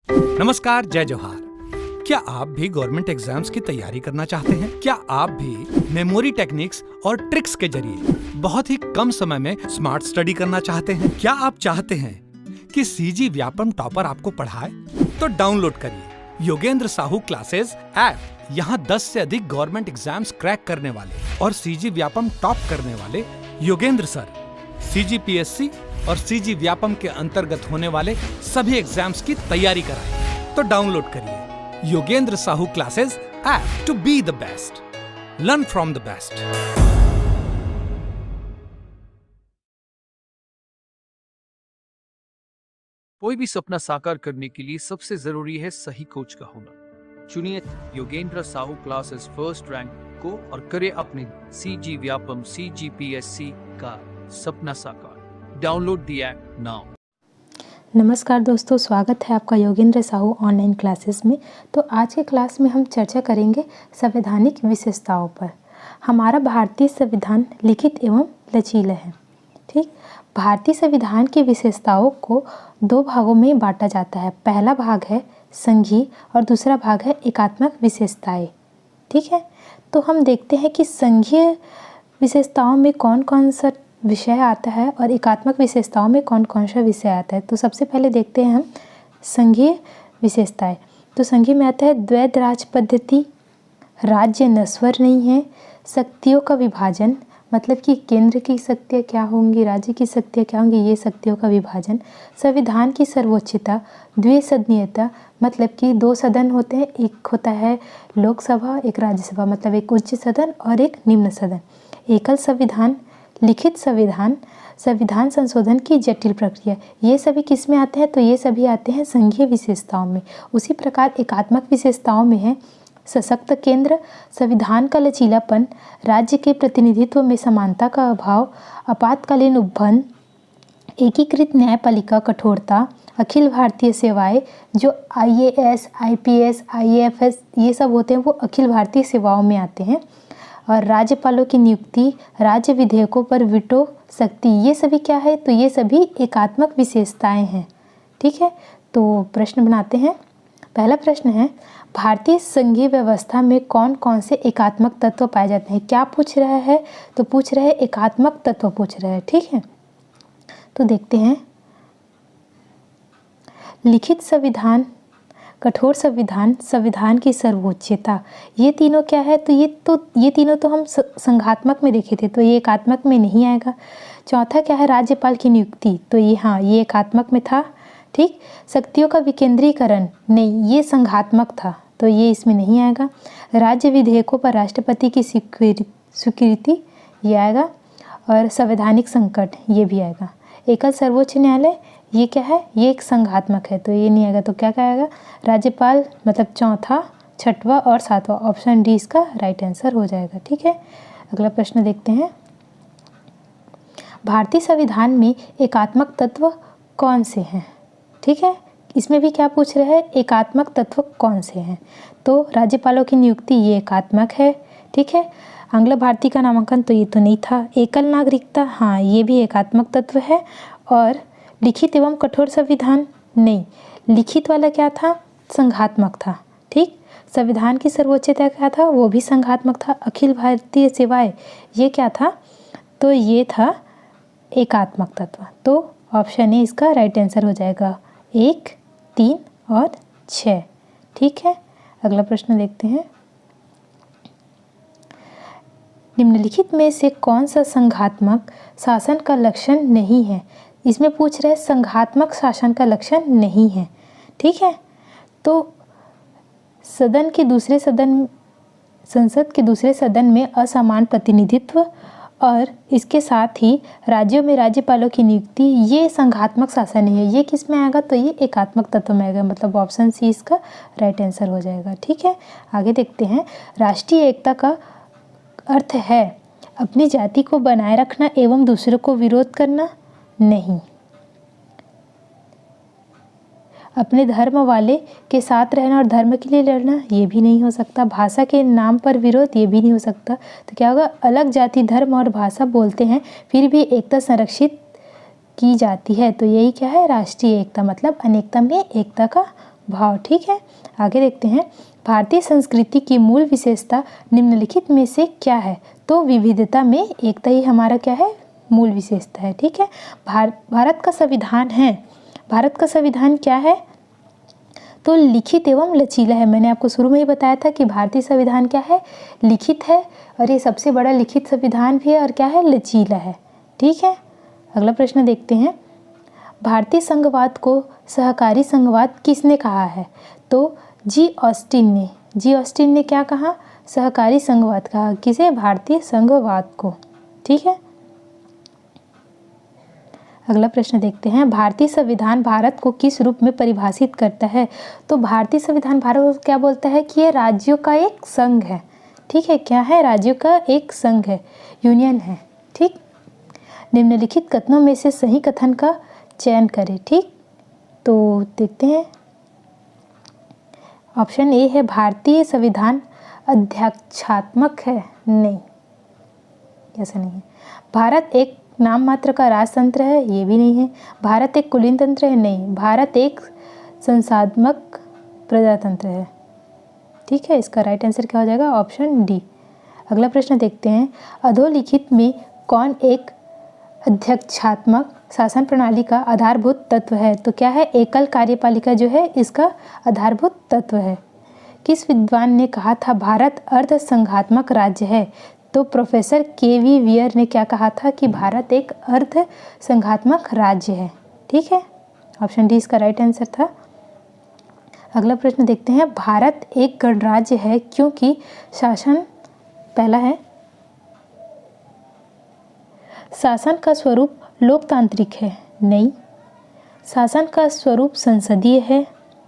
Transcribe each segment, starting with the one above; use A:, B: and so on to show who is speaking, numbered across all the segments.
A: नमस्कार, जय जोहार। क्या आप भी गवर्नमेंट एग्जाम्स की तैयारी करना चाहते हैं? क्या आप भी मेमोरी टेक्निक्स और ट्रिक्स के जरिए बहुत ही कम समय में स्मार्ट स्टडी करना चाहते हैं? क्या आप चाहते हैं कि सीजी व्यापम टॉपर आपको पढ़ाए? तो डाउनलोड करिए योगेंद्र साहू क्लासेस ऐप। यहाँ 10 से अधिक गवर्नमेंट एग्जाम्स क्रैक करने वाले और सीजी व्यापम टॉप करने वाले योगेंद्र सर CGPSC और सीजी व्यापम के अंतर्गत होने वाले सभी एग्जाम्स की तैयारी कराएं। तो डाउनलोड करिए Yogendra Sahu classes app to be the best, learn from the best.
B: कोई भी सपना साकार करने के लिए सबसे जरूरी है सही कोच का होना। चुनिए Yogendra Sahu classes first rank को और करें अपने सीजी व्यापम CGPSC का सपना साकार। Download the app now.
C: नमस्कार दोस्तों, स्वागत है आपका योगेंद्र साहू ऑनलाइन क्लासेस में। तो आज के क्लास में हम चर्चा करेंगे संवैधानिक विशेषताओं पर। हमारा भारतीय संविधान लिखित एवं लचीला है। ठीक, भारतीय संविधान की विशेषताओं को दो भागों में बांटा जाता है। पहला भाग है संघीय और दूसरा भाग है एकात्मक विशेषताएं। ठीक है, तो हम देखते हैं कि संघीय विशेषताओं में कौन कौन सा विषय आता है और एकात्मक विशेषताओं में कौन कौन सा विषय आता है। तो सबसे पहले देखते हैं हम संघीय विशेषताएं। तो संघीय में आता है द्वैध राज पद्धति, राज्य नश्वर नहीं है, शक्तियों का विभाजन, मतलब कि केंद्र की शक्तियाँ क्या होंगी, राज्य की शक्तियाँ क्या होंगी, ये शक्तियों का विभाजन, संविधान की सर्वोच्चता, द्विसदनीयता, मतलब कि दो सदन होते हैं, एक होता है लोकसभा, एक राज्यसभा, मतलब एक उच्च सदन और एक निम्न सदन, एकल संविधान, लिखित संविधान, संविधान संशोधन की जटिल प्रक्रिया, ये सभी किस में आते हैं? तो ये सभी आते हैं संघीय विशेषताओं में। उसी प्रकार एकात्मक विशेषताओं में है सशक्त केंद्र, संविधान का लचीलापन, राज्य के प्रतिनिधित्व में समानता का अभाव, आपातकालीन उपबंध, एकीकृत न्यायपालिका कठोरता, अखिल भारतीय सेवाएं, जो IAS, IPS, IAFS ये सब होते हैं वो अखिल भारतीय सेवाओं में आते हैं, और राज्यपालों की नियुक्ति, राज्य विधेयकों पर वीटो शक्ति, ये सभी क्या है? तो ये सभी एकात्मक विशेषताएं हैं। ठीक है, तो प्रश्न बनाते हैं। पहला प्रश्न है भारतीय संघीय व्यवस्था में कौन कौन से एकात्मक तत्व पाए जाते हैं? क्या पूछ रहा है? तो पूछ रहे हैं एकात्मक तत्व पूछ रहा है। ठीक है, तो देखते हैं। लिखित संविधान, कठोर संविधान, संविधान की सर्वोच्चता, ये तीनों क्या है? तो ये तीनों तो हम संघात्मक में देखे थे, तो ये एकात्मक में नहीं आएगा। चौथा क्या है? राज्यपाल की नियुक्ति, तो ये एकात्मक में था। ठीक, शक्तियों का विकेंद्रीकरण, नहीं, ये संघात्मक था, तो ये इसमें नहीं आएगा। राज्य विधेयकों पर राष्ट्रपति की स्वीकृति, ये आएगा। और संवैधानिक संकट, ये भी आएगा। एकल सर्वोच्च न्यायालय, ये क्या है? ये एक संघात्मक है, तो ये नहीं आएगा। तो क्या आएगा? राज्यपाल, मतलब चौथा, छठवां और सातवां, ऑप्शन डी इसका राइट आंसर हो जाएगा। ठीक है, अगला प्रश्न देखते हैं। भारतीय संविधान में एकात्मक तत्व कौन से हैं? ठीक है, इसमें भी क्या पूछ रहे हैं? एकात्मक तत्व कौन से हैं? तो राज्यपालों की नियुक्ति, ये एकात्मक है। ठीक है, आंग्ल भारतीय का नामांकन, तो ये तो नहीं था। एकल नागरिकता, हाँ, ये भी एकात्मक तत्व है। और लिखित एवं कठोर संविधान, नहीं, लिखित वाला क्या था? संघात्मक था। ठीक, संविधान की सर्वोच्चता क्या था? वो भी संघात्मक था। अखिल भारतीय सेवाएं, ये क्या था? तो ये था एकात्मक तत्व। तो ऑप्शन ए इसका राइट आंसर हो जाएगा, 1, 3 और 6। ठीक है, अगला प्रश्न देखते हैं। निम्नलिखित में से कौन सा संघात्मक शासन का लक्षण नहीं है? इसमें पूछ रहे संघात्मक शासन का लक्षण नहीं है। ठीक है, तो संसद के दूसरे सदन में असमान प्रतिनिधित्व और इसके साथ ही राज्यों में राज्यपालों की नियुक्ति, ये संघात्मक शासन है। ये किस में आएगा? तो ये एकात्मक तत्व में आएगा, मतलब ऑप्शन सी इसका राइट आंसर हो जाएगा। ठीक है, आगे देखते हैं। राष्ट्रीय एकता का अर्थ है अपनी जाति को बनाए रखना एवं दूसरों को विरोध करना? नहीं। अपने धर्म वाले के साथ रहना और धर्म के लिए लड़ना, ये भी नहीं हो सकता। भाषा के नाम पर विरोध, ये भी नहीं हो सकता। तो क्या होगा? अलग जाति, धर्म और भाषा बोलते हैं फिर भी एकता संरक्षित की जाती है, तो यही क्या है? राष्ट्रीय एकता, मतलब अनेकता में एकता का भाव। ठीक है, आगे देखते हैं। भारतीय संस्कृति की मूल विशेषता निम्नलिखित में से क्या है? तो विविधता में एकता ही हमारा क्या है? मूल विशेषता है। ठीक है, भारत का संविधान है, भारत का संविधान क्या है? तो लिखित एवं लचीला है। मैंने आपको शुरू में ही बताया था कि भारतीय संविधान क्या है? लिखित है, और ये सबसे बड़ा लिखित संविधान भी है, और क्या है? लचीला है। ठीक है, अगला प्रश्न देखते हैं। भारतीय संघवाद को सहकारी संघवाद किसने कहा है? तो जी ऑस्टिन ने। जी ऑस्टिन ने क्या कहा? सहकारी संघवाद कहा। किसे? भारतीय संघवाद को। ठीक है, अगला प्रश्न देखते हैं। भारतीय संविधान भारत को किस रूप में परिभाषित करता है? तो भारतीय संविधान भारत को क्या बोलता है कि यह राज्यों का एक संघ है। ठीक है, क्या है? राज्यों का एक संघ है, यूनियन है। ठीक, निम्नलिखित कथनों में से सही कथन का चयन करें। ठीक, तो देखते हैं। ऑप्शन ए है भारतीय संविधान अध्यक्षात्मक है। नहीं, ऐसा नहीं है। भारत एक नाम मात्र का राजतंत्र है। ये भी नहीं है। भारत एक कुलीन तंत्र है। नहीं, भारत एक संसाधनात्मक प्रजातंत्र है। ठीक है, इसका राइट आंसर क्या हो जाएगा? Option D. अगला प्रश्न देखते हैं। अधोलिखित में कौन एक अध्यक्षात्मक शासन प्रणाली का आधारभूत तत्व है? तो क्या है? एकल कार्यपालिका जो है इसका आधारभूत तत्व है। किस विद्वान ने कहा था भारत अर्ध संघात्मक राज्य है? तो प्रोफेसर के.वी. वियर ने क्या कहा था कि भारत एक अर्ध संघात्मक राज्य है। ठीक है, ऑप्शन डी इसका राइट आंसर था। अगला प्रश्न देखते हैं। भारत एक गणराज्य है क्योंकि शासन, पहला है शासन का स्वरूप लोकतांत्रिक है। नहीं, शासन का स्वरूप संसदीय है।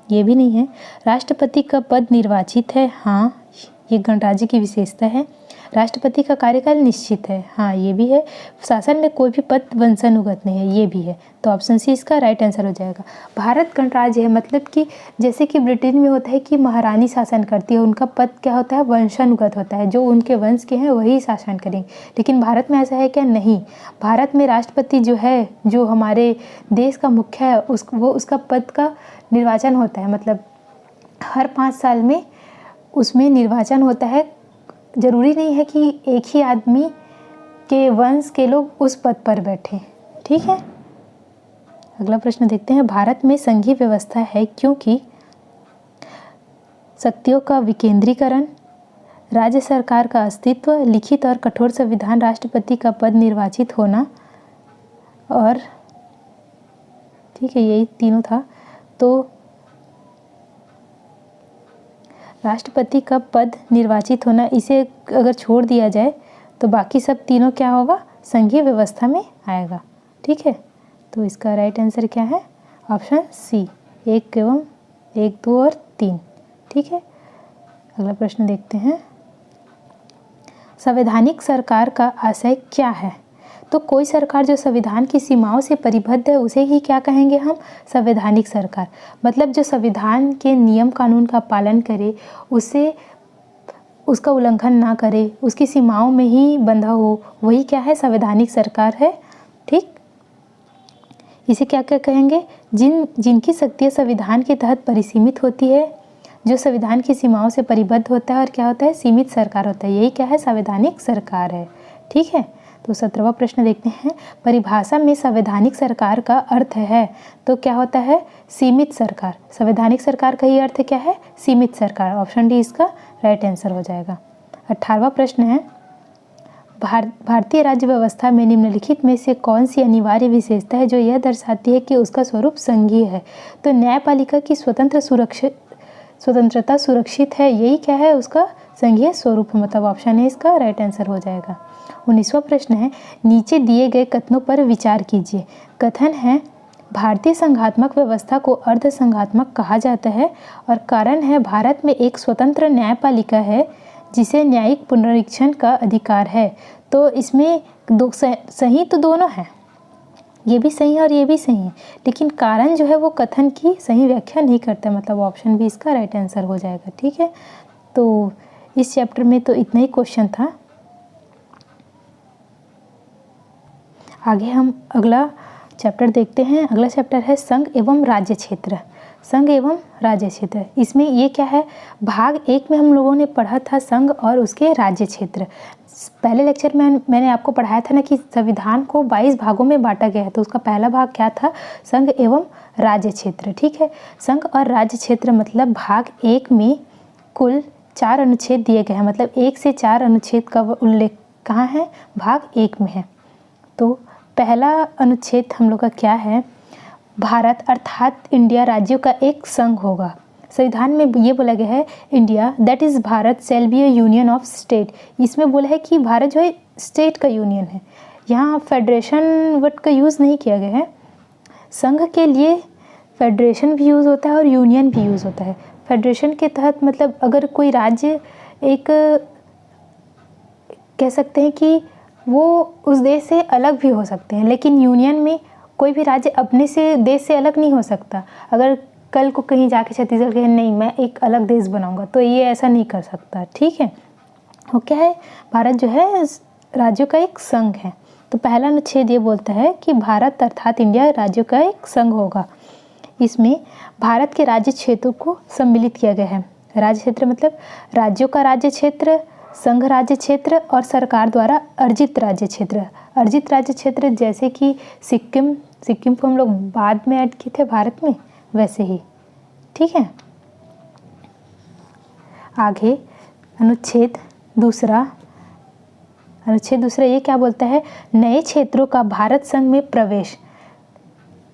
C: ये भी नहीं है। राष्ट्रपति का पद निर्वाचित है। हाँ, ये गणराज्य की विशेषता है। राष्ट्रपति का कार्यकाल निश्चित है। हाँ, ये भी है। शासन में कोई भी पद वंशानुगत नहीं है। ये भी है। तो ऑप्शन सी इसका राइट आंसर हो जाएगा। भारत गणराज्य है, मतलब कि जैसे कि ब्रिटेन में होता है कि महारानी शासन करती है, उनका पद क्या होता है? वंशानुगत होता है। जो उनके वंश के हैं वही शासन करेंगे। लेकिन भारत में ऐसा है क्या? नहीं। भारत में राष्ट्रपति जो है, जो हमारे देश का मुख्य है, उसका पद का निर्वाचन होता है। मतलब हर 5 साल में उसमें निर्वाचन होता है। जरूरी नहीं है कि एक ही आदमी के वंश के लोग उस पद पर बैठे। ठीक है, अगला प्रश्न देखते हैं। भारत में संघीय व्यवस्था है क्योंकि शक्तियों का विकेंद्रीकरण, राज्य सरकार का अस्तित्व, लिखित और कठोर संविधान, राष्ट्रपति का पद निर्वाचित होना, और ठीक है यही तीनों था। तो राष्ट्रपति का पद निर्वाचित होना, इसे अगर छोड़ दिया जाए तो बाकी सब तीनों क्या होगा? संघीय व्यवस्था में आएगा। ठीक है, तो इसका राइट आंसर क्या है? ऑप्शन सी, 1 एवं 1, 2 और 3। ठीक है, अगला प्रश्न देखते हैं। संवैधानिक सरकार का आशय क्या है? तो कोई सरकार जो संविधान की सीमाओं से परिबद्ध है उसे ही क्या कहेंगे हम? संवैधानिक सरकार। मतलब जो संविधान के नियम कानून का पालन करे, उसका उल्लंघन ना करे, उसकी सीमाओं में ही बंधा हो, वही क्या है? संवैधानिक सरकार है। ठीक, इसे क्या क्या कहेंगे? जिनकी शक्तियाँ संविधान के तहत परिसीमित होती है, जो संविधान की सीमाओं से परिबद्ध होता है, और क्या होता है? सीमित सरकार होता है। यही क्या है? संवैधानिक सरकार है। ठीक है, तो 17वां प्रश्न देखते हैं। परिभाषा में संवैधानिक सरकार का अर्थ है, तो क्या होता है? सीमित सरकार। संवैधानिक सरकार का ही अर्थ क्या है? सीमित सरकार। ऑप्शन डी इसका राइट आंसर हो जाएगा। 18वां प्रश्न है। भारतीय राज्य व्यवस्था में निम्नलिखित में से कौन सी अनिवार्य विशेषता है जो यह दर्शाती है कि उसका स्वरूप संघीय है? तो न्यायपालिका की स्वतंत्रता सुरक्षित है। यही क्या है? उसका संघीय स्वरूप। मतलब ऑप्शन है इसका राइट आंसर हो जाएगा। 19वां प्रश्न है। नीचे दिए गए कथनों पर विचार कीजिए। कथन है भारतीय संघात्मक व्यवस्था को अर्ध संघात्मक कहा जाता है, और कारण है भारत में एक स्वतंत्र न्यायपालिका है जिसे न्यायिक पुनरीक्षण का अधिकार है। तो इसमें सही तो दोनों हैं, ये भी सही है और ये भी सही है, लेकिन कारण जो है वो कथन की सही व्याख्या नहीं करता। मतलब ऑप्शन भी इसका राइट आंसर हो जाएगा। ठीक है, तो इस चैप्टर में तो इतना ही क्वेश्चन था। आगे हम अगला चैप्टर देखते हैं। अगला चैप्टर है संघ एवं राज्य क्षेत्र। संघ एवं राज्य क्षेत्र। इसमें ये क्या है, भाग 1 में हम लोगों ने पढ़ा था संघ और उसके राज्य क्षेत्र। पहले लेक्चर में मैंने आपको पढ़ाया था ना कि संविधान को 22 भागों में बांटा गया है, तो उसका पहला भाग क्या था, संघ एवं राज्य क्षेत्र। ठीक है, संघ और राज्य क्षेत्र मतलब भाग 1 में कुल 4 अनुच्छेद दिए गए हैं, मतलब 1 से 4 अनुच्छेद का उल्लेख कहाँ है, भाग 1 में है। तो पहला अनुच्छेद हम लोग का क्या है, भारत अर्थात इंडिया राज्यों का एक संघ होगा। संविधान में ये बोला गया है, India that is Bharat shall be A union of state. इसमें बोला है कि भारत जो है स्टेट का यूनियन है। यहाँ फेडरेशन वर्ड का यूज़ नहीं किया गया है। संघ के लिए फेडरेशन भी यूज़ होता है और यूनियन भी यूज़ होता है। फेडरेशन के तहत मतलब अगर कोई राज्य एक कह सकते हैं कि वो उस देश से अलग भी हो सकते हैं, लेकिन यूनियन में कोई भी राज्य अपने से देश से अलग नहीं हो सकता। अगर कल को कहीं जाके छत्तीसगढ़ कहे नहीं मैं एक अलग देश बनाऊंगा, तो ये ऐसा नहीं कर सकता। ठीक है, वो क्या है, भारत जो है राज्यों का एक संघ है। तो पहला अनुच्छेद ये बोलता है कि भारत अर्थात इंडिया राज्यों का एक संघ होगा। इसमें भारत के राज्य क्षेत्रों को सम्मिलित किया गया है। राज्य क्षेत्र मतलब राज्यों का राज्य क्षेत्र, संघ राज्य क्षेत्र और सरकार द्वारा अर्जित राज्य क्षेत्र। अर्जित राज्य क्षेत्र जैसे कि सिक्किम को हम लोग बाद में ऐड किए थे भारत में, वैसे ही। ठीक है, आगे अनुच्छेद दूसरा ये क्या बोलता है, नए क्षेत्रों का भारत संघ में प्रवेश।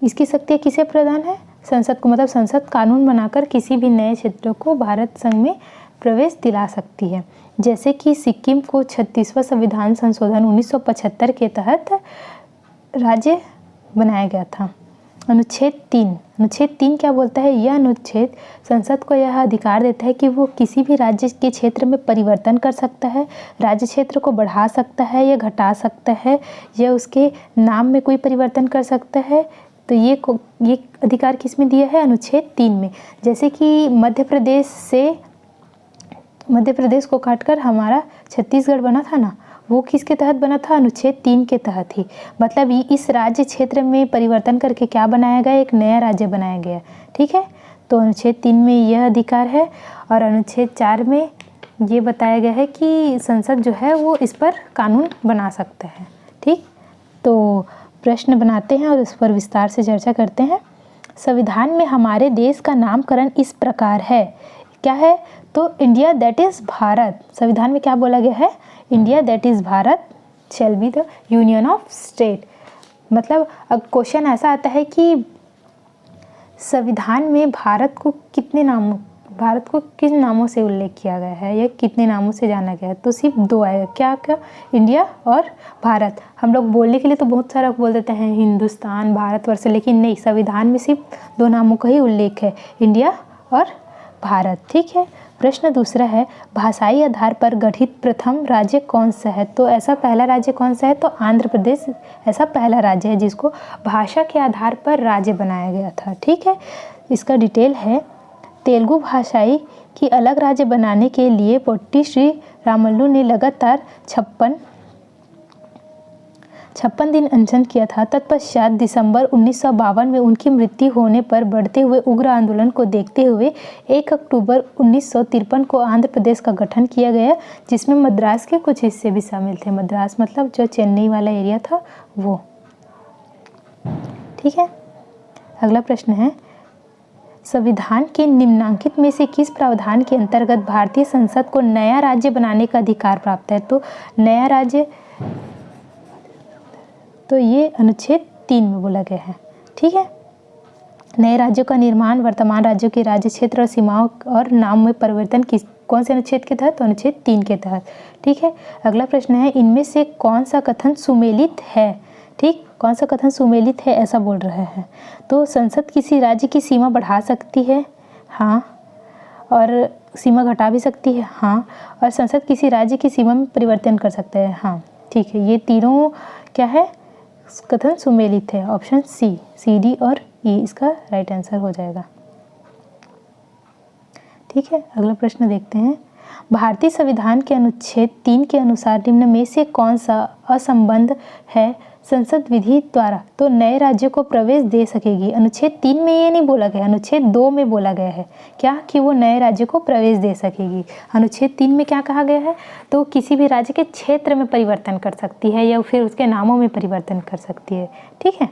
C: इसकी शक्ति किसे प्रदान है, संसद को, मतलब संसद कानून बनाकर किसी भी नए क्षेत्रों को भारत संघ में प्रवेश दिला सकती है। जैसे कि सिक्किम को 36वां संविधान संशोधन 1975 के तहत राज्य बनाया गया था। अनुच्छेद 3 क्या बोलता है, यह अनुच्छेद संसद को यह अधिकार देता है कि वो किसी भी राज्य के क्षेत्र में परिवर्तन कर सकता है, राज्य क्षेत्र को बढ़ा सकता है या घटा सकता है, या उसके नाम में कोई परिवर्तन कर सकता है। तो ये अधिकार किस में दिया है, अनुच्छेद 3 में। जैसे कि मध्य प्रदेश को काटकर हमारा छत्तीसगढ़ बना था ना, वो किसके तहत बना था, अनुच्छेद 3 के तहत ही। मतलब इस राज्य क्षेत्र में परिवर्तन करके क्या बनाया गया, एक नया राज्य बनाया गया। ठीक है, तो अनुच्छेद 3 में यह अधिकार है। और अनुच्छेद 4 में ये बताया गया है कि संसद जो है वो इस पर कानून बना सकता है। ठीक, तो प्रश्न बनाते हैं और उस पर विस्तार से चर्चा करते हैं। संविधान में हमारे देश का नामकरण इस प्रकार है, क्या है, तो इंडिया दैट इज़ भारत। संविधान में क्या बोला गया है, India that is Bharat shall be the union of state. मतलब अब क्वेश्चन ऐसा आता है कि संविधान में भारत को किन नामों से उल्लेख किया गया है या कितने नामों से जाना गया है, तो सिर्फ 2 आएगा, क्या, इंडिया और भारत। हम लोग बोलने के लिए तो बहुत सारा बोल देते हैं, हिंदुस्तान, भारतवर्ष, लेकिन नहीं, संविधान में सिर्फ 2 नामों का ही उल्लेख है, इंडिया और भारत। ठीक है, प्रश्न दूसरा है, भाषाई आधार पर गठित प्रथम राज्य कौन सा है, तो ऐसा पहला राज्य कौन सा है, तो आंध्र प्रदेश ऐसा पहला राज्य है जिसको भाषा के आधार पर राज्य बनाया गया था। ठीक है, इसका डिटेल है, तेलुगु भाषाई की अलग राज्य बनाने के लिए पोट्टी श्री रामुलु ने लगातार 56 दिन अनशन किया था। तत्पश्चात दिसंबर 1952 में उनकी मृत्यु होने पर बढ़ते हुए उग्र आंदोलन को देखते हुए 1 अक्टूबर 1953 को आंध्र प्रदेश का गठन किया गया, जिसमें मद्रास के कुछ हिस्से भी शामिल थे। मद्रास मतलब जो चेन्नई वाला एरिया था वो। ठीक है, अगला प्रश्न है, संविधान के निम्नांकित में से किस प्रावधान के अंतर्गत भारतीय संसद को नया राज्य बनाने का अधिकार प्राप्त है, तो नया राज्य, तो ये अनुच्छेद 3 में बोला गया है। ठीक है, नए राज्यों का निर्माण, वर्तमान राज्यों के राज्य क्षेत्र और सीमाओं और नाम में परिवर्तन कौन से अनुच्छेद के तहत, तो अनुच्छेद 3 के तहत। ठीक है, अगला प्रश्न है, इनमें से कौन सा कथन सुमेलित है। ठीक, कौन सा कथन सुमेलित है ऐसा बोल रहा है, तो संसद किसी राज्य की सीमा बढ़ा सकती है, हाँ, और सीमा घटा भी सकती है, हाँ, और संसद किसी राज्य की सीमा में परिवर्तन कर सकता है, हाँ। ठीक है, ये तीनों क्या है, कथन सुमेलित है। ऑप्शन सी, डी और ई इसका राइट आंसर हो जाएगा। ठीक है, अगला प्रश्न देखते हैं, भारतीय संविधान के अनुच्छेद 3 के अनुसार निम्न में से कौन सा असंबद्ध है संसद विधि द्वारा तो नए राज्यों को प्रवेश दे सकेगी। अनुच्छेद 3 में ये नहीं बोला गया, अनुच्छेद 2 में बोला गया है क्या कि वो नए राज्यों को प्रवेश दे सकेगी। अनुच्छेद 3 में क्या कहा गया है, तो किसी भी राज्य के क्षेत्र में परिवर्तन कर सकती है या फिर उसके नामों में परिवर्तन कर सकती है। ठीक है,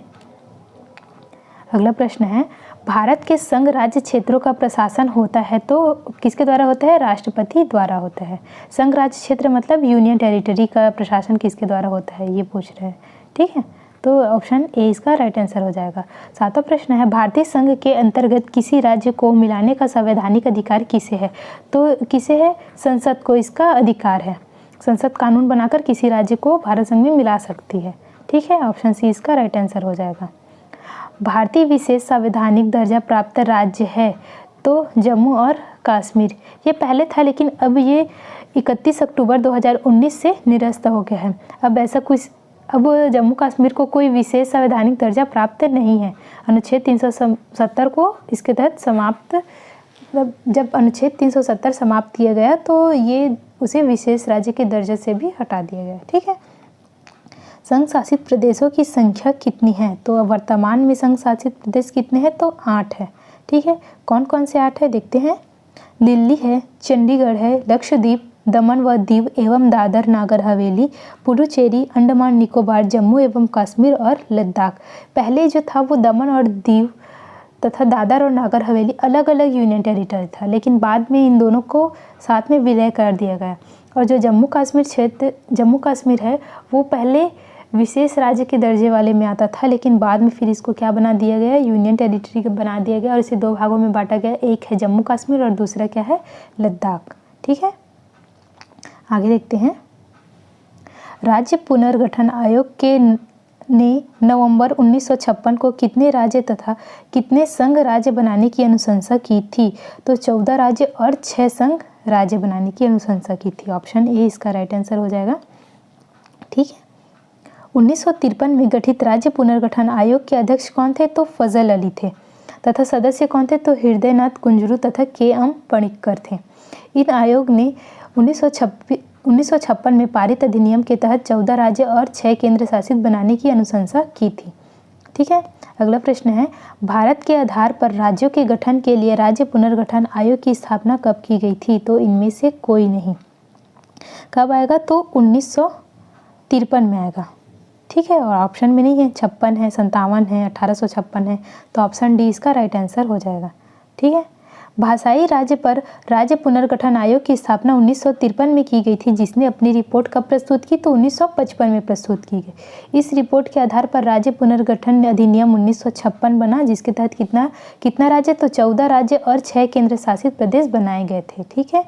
C: अगला प्रश्न है, भारत के संघ राज्य क्षेत्रों का प्रशासन होता है तो किसके द्वारा होता है, राष्ट्रपति द्वारा होता है। संघ राज्य क्षेत्र मतलब यूनियन टेरिटरी का प्रशासन किसके द्वारा होता है, ये पूछ रहे हैं। ठीक है, तो ऑप्शन ए इसका राइट आंसर हो जाएगा। 7वां प्रश्न है, भारतीय संघ के अंतर्गत किसी राज्य को मिलाने का संवैधानिक अधिकार किसे है, तो किसे है, संसद को इसका अधिकार है। संसद कानून बनाकर किसी राज्य को भारत संघ में मिला सकती है। ठीक है, ऑप्शन सी इसका राइट आंसर हो जाएगा। भारतीय विशेष संवैधानिक दर्जा प्राप्त राज्य है तो जम्मू और कश्मीर, ये पहले था लेकिन अब ये 31 अक्टूबर 2019 से निरस्त हो गया है। अब जम्मू कश्मीर को कोई विशेष संवैधानिक दर्जा प्राप्त नहीं है। अनुच्छेद 370 को इसके तहत समाप्त, जब अनुच्छेद 370 समाप्त किया गया तो ये उसे विशेष राज्य के दर्जे से भी हटा दिया गया। ठीक है, संघ शासित प्रदेशों की संख्या कितनी है, तो वर्तमान में संघ शासित प्रदेश कितने हैं, तो 8 है। ठीक है, कौन कौन से 8 है देखते हैं। दिल्ली है, चंडीगढ़ है, लक्षद्वीप, दमन व दीव एवं दादर नागर हवेली, पुडुचेरी, अंडमान निकोबार, जम्मू एवं कश्मीर और लद्दाख। पहले जो था वो दमन और दीव तथा दादर और नागर हवेली अलग अलग यूनियन टेरिटरी था, लेकिन बाद में इन दोनों को साथ में विलय कर दिया गया। और जो जम्मू कश्मीर है वो पहले विशेष राज्य के दर्जे वाले में आता था, लेकिन बाद में फिर इसको क्या बना दिया गया, यूनियन टेरिटरी बना दिया गया और इसे 2 भागों में बांटा गया। एक है जम्मू कश्मीर और दूसरा क्या है, लद्दाख। ठीक है, आगे देखते हैं। राज्य पुनर्गठन आयोग ने नवंबर 1956 को कितने राज्य तथा कितने संघ राज्य बनाने की अनुशंसा की थी, तो 14 राज्य और 6 संघ राज्य बनाने की अनुशंसा की थी। ऑप्शन ए इसका राइट आंसर हो जाएगा। ठीक है, 1953 में गठित राज्य पुनर्गठन आयोग के अध्यक्ष कौन थे, तो फजल अली थे तथा सदस्य कौन थे, तो हृदयनाथ कुंजरू तथा के.एम. पणिक्कर थे। इन आयोग ने 1956 में पारित अधिनियम के तहत 14 राज्य और 6 केंद्र शासित बनाने की अनुशंसा की थी। ठीक है, अगला प्रश्न है, भारत के आधार पर राज्यों के गठन के लिए राज्य पुनर्गठन आयोग की स्थापना कब की गई थी, तो इनमें से कोई नहीं। कब आएगा, तो 1953 में आएगा। ठीक है, और ऑप्शन में नहीं है, 56 है, 57 है, 1856 है, तो ऑप्शन डी इसका राइट आंसर हो जाएगा। ठीक है, भाषाई राज्य पर राज्य पुनर्गठन आयोग की स्थापना 1953 में की गई थी, जिसने अपनी रिपोर्ट कब प्रस्तुत की, तो 1955 में प्रस्तुत की गई। इस रिपोर्ट के आधार पर राज्य पुनर्गठन अधिनियम 1956 बना, जिसके तहत कितना राज्य, तो 14 राज्य और 6 केंद्र शासित प्रदेश बनाए गए थे। ठीक है,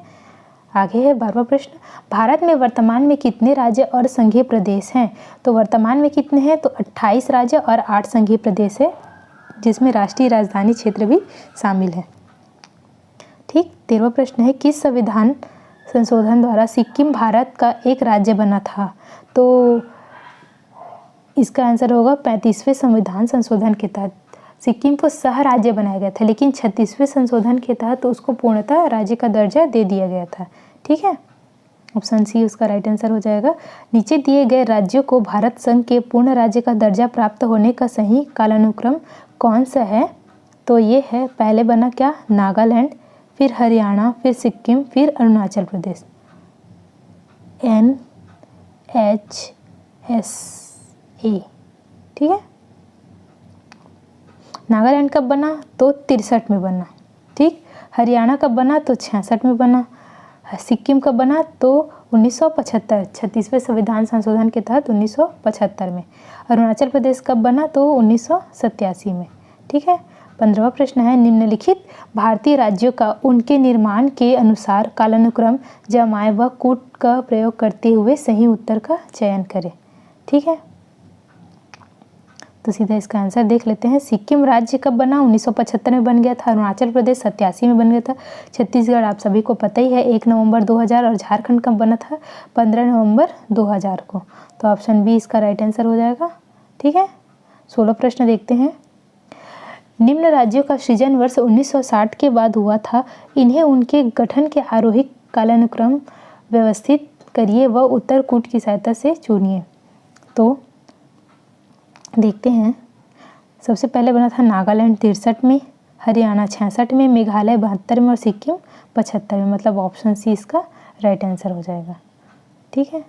C: आगे है 12वां प्रश्न, भारत में वर्तमान में कितने राज्य और संघीय प्रदेश हैं, तो वर्तमान में कितने हैं, तो 28 राज्य और 8 संघीय प्रदेश है, जिसमें राष्ट्रीय राजधानी क्षेत्र भी शामिल है। ठीक, 13वां प्रश्न है, किस संविधान संशोधन द्वारा सिक्किम भारत का एक राज्य बना था, तो इसका आंसर होगा 35वें संविधान संशोधन के तहत सिक्किम को सह राज्य बनाया गया था, लेकिन 36वें संशोधन के तहत उसको पूर्णतः राज्य का दर्जा दे दिया गया था। ठीक है, ऑप्शन सी उसका राइट आंसर हो जाएगा। नीचे दिए गए राज्यों को भारत संघ के पूर्ण राज्य का दर्जा प्राप्त होने का सही कालानुक्रम कौन सा है, तो ये है, पहले बना क्या, नागालैंड, फिर हरियाणा, फिर सिक्किम, फिर अरुणाचल प्रदेश। NHSA। ठीक है, नागालैंड कब बना, तो 63 में बना। ठीक, हरियाणा कब बना, तो 66 में बना। सिक्किम कब बना, तो 1975, 36वें संविधान संशोधन के तहत 1975 में। अरुणाचल प्रदेश कब बना, तो 1987 में। ठीक है, 15वां प्रश्न है, निम्नलिखित भारतीय राज्यों का उनके निर्माण के अनुसार कालानुक्रम जमाए व कूट का प्रयोग करते हुए सही उत्तर का चयन करें। ठीक है, तो सीधा इसका आंसर देख लेते हैं। सिक्किम राज्य कब बना, 1975 में बन गया था। अरुणाचल प्रदेश 87 में बन गया था। छत्तीसगढ़ आप सभी को पता ही है 1 नवंबर 2000, और झारखंड कब बना था, 15 नवंबर 2000 को। तो ऑप्शन बी इसका राइट आंसर हो जाएगा। ठीक है, 16 प्रश्न देखते हैं। निम्न राज्यों का सृजन वर्ष 1960 के बाद हुआ था, इन्हें उनके गठन के आरोहिक कालानुक्रम व्यवस्थित करिए व उत्तर कूट की सहायता से चुनिए। तो देखते हैं। सबसे पहले बना था नागालैंड 63 में, हरियाणा 66 में, मेघालय 72 में और सिक्किम 75 में। मतलब ऑप्शन सी इसका राइट आंसर हो जाएगा। ठीक है।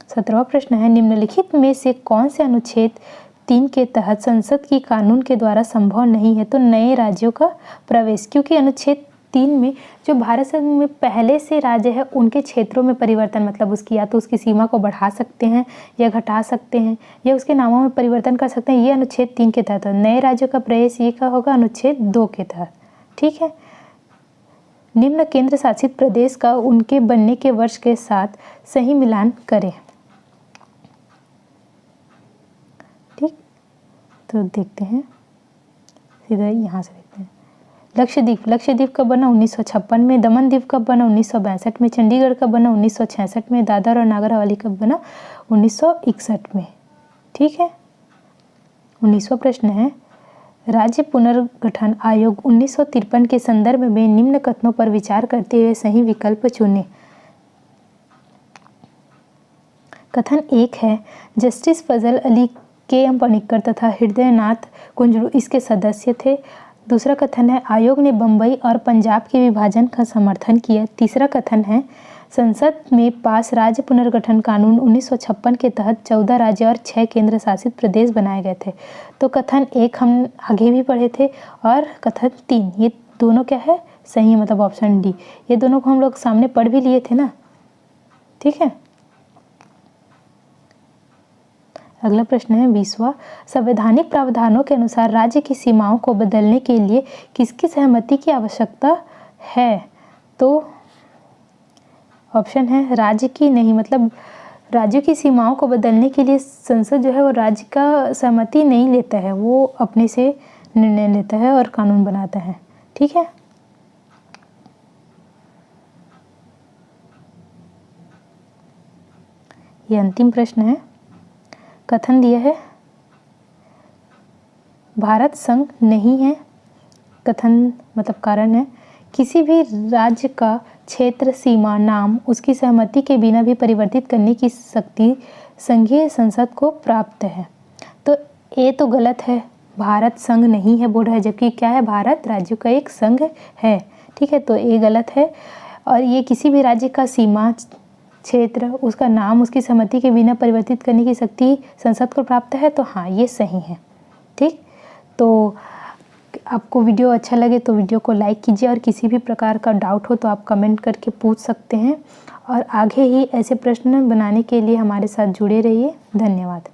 C: 17वां प्रश्न है, निम्नलिखित में से कौन से अनुच्छेद 3 के तहत संसद की कानून के द्वारा संभव नहीं है? तो नए राज्यों का प्रवेश, क्योंकि अनुच्छेद 3 में जो भारत संघ में पहले से राज्य है उनके क्षेत्रों में परिवर्तन, मतलब उसकी या तो उसकी सीमा को बढ़ा सकते हैं या घटा सकते हैं या उसके नामों में परिवर्तन कर सकते हैं, ये अनुच्छेद 3 के तहत। नए राज्यों का प्रवेश ये का होगा अनुच्छेद 2 के तहत। ठीक है। निम्न केंद्र शासित प्रदेश का उनके बनने के वर्ष के साथ सही मिलान करें। ठीक, तो देखते हैं, सीधा यहाँ से देखते हैं। लक्षद्वीप कब बना? 1956 में। दमन द्वीप कब बना? 1962 में। चंडीगढ़ कब बना? 1966 में। दादर और नागर हवेली कब बना? 1961 में। ठीक है। 19वां प्रश्न है, राज्य पुनर्गठन आयोग 1953 के संदर्भ में निम्न कथनों पर विचार करते हुए सही विकल्प चुनें। कथन 1 है, जस्टिस फजल अली के.एम. पणिक्कर तथा हृदयनाथ कुंजरू इसके सदस्य थे। दूसरा कथन है, आयोग ने बम्बई और पंजाब के विभाजन का समर्थन किया। तीसरा कथन है, संसद में पास राज्य पुनर्गठन कानून 1956 के तहत 14 राज्य और 6 केंद्र शासित प्रदेश बनाए गए थे। तो कथन 1 हम आगे भी पढ़े थे और कथन 3 ये दोनों क्या है? सही है, मतलब ऑप्शन डी। ये दोनों को हम लोग सामने पढ़ भी लिए थे ना। ठीक है। अगला प्रश्न है 20वां, संवैधानिक प्रावधानों के अनुसार राज्य की सीमाओं को बदलने के लिए किसकी सहमति की आवश्यकता है? तो ऑप्शन है राज्य की नहीं, मतलब राज्यों की सीमाओं को बदलने के लिए संसद जो है वो राज्य का सहमति नहीं लेता है, वो अपने से निर्णय लेता है और कानून बनाता है। ठीक है। ये अंतिम प्रश्न है। कथन दिया है, भारत संघ नहीं है। कथन मतलब कारण है, किसी भी राज्य का क्षेत्र, सीमा, नाम उसकी सहमति के बिना भी परिवर्तित करने की शक्ति संघीय संसद को प्राप्त है। तो ये तो गलत है, भारत संघ नहीं है बोल रहा है, जबकि क्या है? भारत राज्यों का एक संघ है। ठीक है, तो ये गलत है। और ये किसी भी राज्य का सीमा, क्षेत्र, उसका नाम उसकी सहमति के बिना परिवर्तित करने की शक्ति संसद को प्राप्त है। तो हाँ, ये सही है। ठीक, तो आपको वीडियो अच्छा लगे तो वीडियो को लाइक कीजिए और किसी भी प्रकार का डाउट हो तो आप कमेंट करके पूछ सकते हैं। और आगे ही ऐसे प्रश्न बनाने के लिए हमारे साथ जुड़े रहिए। धन्यवाद।